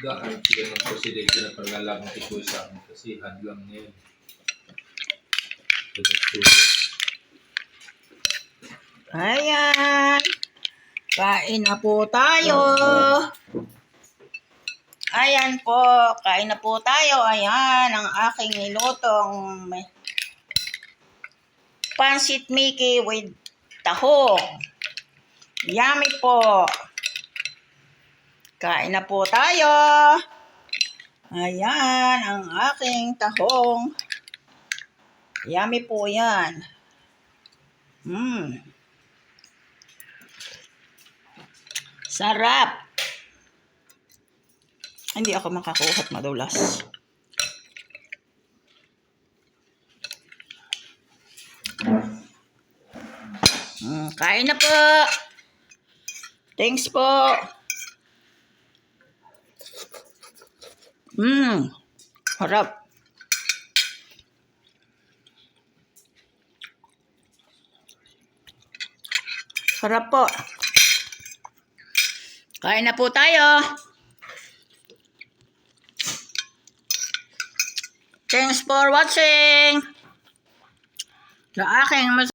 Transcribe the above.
Dahil sila ng presidente na paglalabang ito sa amin kasi hadlang niya. Ayan. Kain na po tayo. Ayan po. Kain na po tayo. Ayan ang aking nilutong Pansit Mickey with tahong. Yummy po. Kain na po tayo. Ayan ang aking tahong. Yummy po yan. Sarap. Hindi ako makakuhat madulas. Kain na po. Thanks po. Harap. Sarap po. Kain na po tayo. Thanks for watching. Sa aking